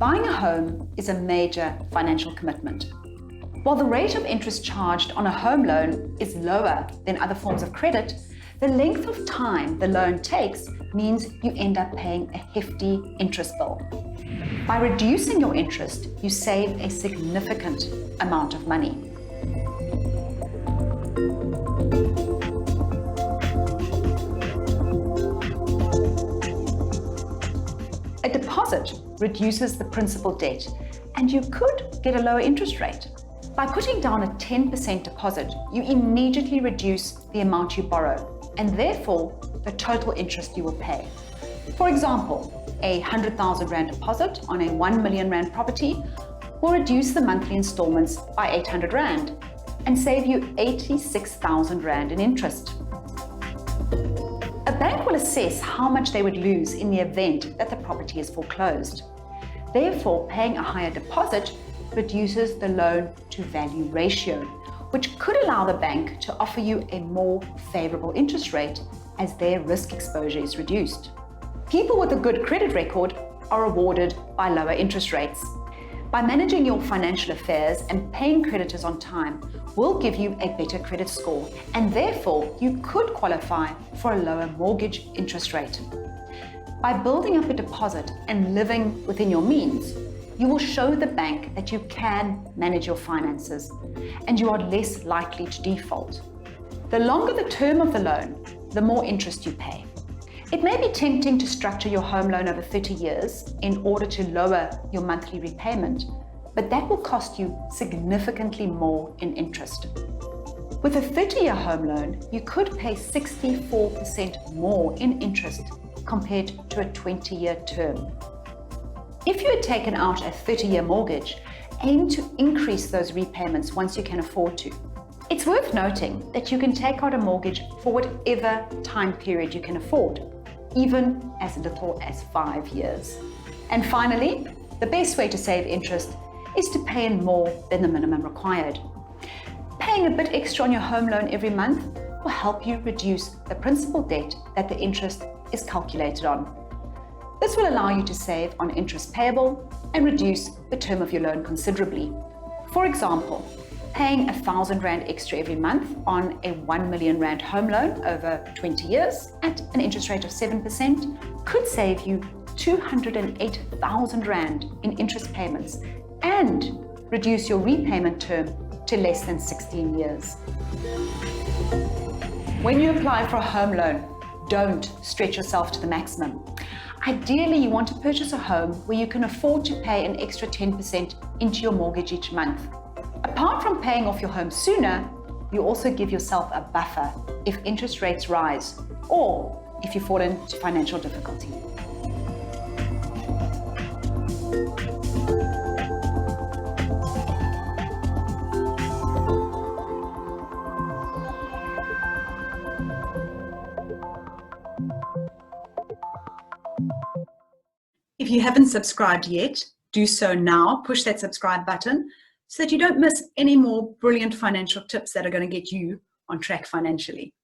Buying a home is a major financial commitment. While the rate of interest charged on a home loan is lower than other forms of credit, the length of time the loan takes means you end up paying a hefty interest bill. By reducing your interest, you save a significant amount of money. A deposit reduces the principal debt, and you could get a lower interest rate. By putting down a 10% deposit, you immediately reduce the amount you borrow, and therefore the total interest you will pay. For example, a 100,000 Rand deposit on a 1 million Rand property will reduce the monthly installments by 800 Rand and save you 86,000 Rand in interest. A bank will assess how much they would lose in the event that the property is foreclosed. Therefore, paying a higher deposit reduces the loan to value ratio, which could allow the bank to offer you a more favourable interest rate as their risk exposure is reduced. People with a good credit record are rewarded by lower interest rates. By managing your financial affairs and paying creditors on time will give you a better credit score, and therefore you could qualify for a lower mortgage interest rate. By building up a deposit and living within your means, you will show the bank that you can manage your finances and you are less likely to default. The longer the term of the loan, the more interest you pay. It may be tempting to structure your home loan over 30 years in order to lower your monthly repayment, but that will cost you significantly more in interest. With a 30-year home loan, you could pay 64% more in interest compared to a 20-year term. If you had taken out a 30-year mortgage, aim to increase those repayments once you can afford to. It's worth noting that you can take out a mortgage for whatever time period you can afford, even as little as 5 years. And finally, the best way to save interest is to pay in more than the minimum required. Paying a bit extra on your home loan every month will help you reduce the principal debt that the interest is calculated on. This will allow you to save on interest payable and reduce the term of your loan considerably. For example, paying 1,000 Rand extra every month on a 1 million Rand home loan over 20 years at an interest rate of 7% could save you 208,000 Rand in interest payments and reduce your repayment term to less than 16 years. When you apply for a home loan, don't stretch yourself to the maximum. Ideally, you want to purchase a home where you can afford to pay an extra 10% into your mortgage each month. Apart from paying off your home sooner, you also give yourself a buffer if interest rates rise or if you fall into financial difficulty. If you haven't subscribed yet, do so now. Push that subscribe button so that you don't miss any more brilliant financial tips that are going to get you on track financially.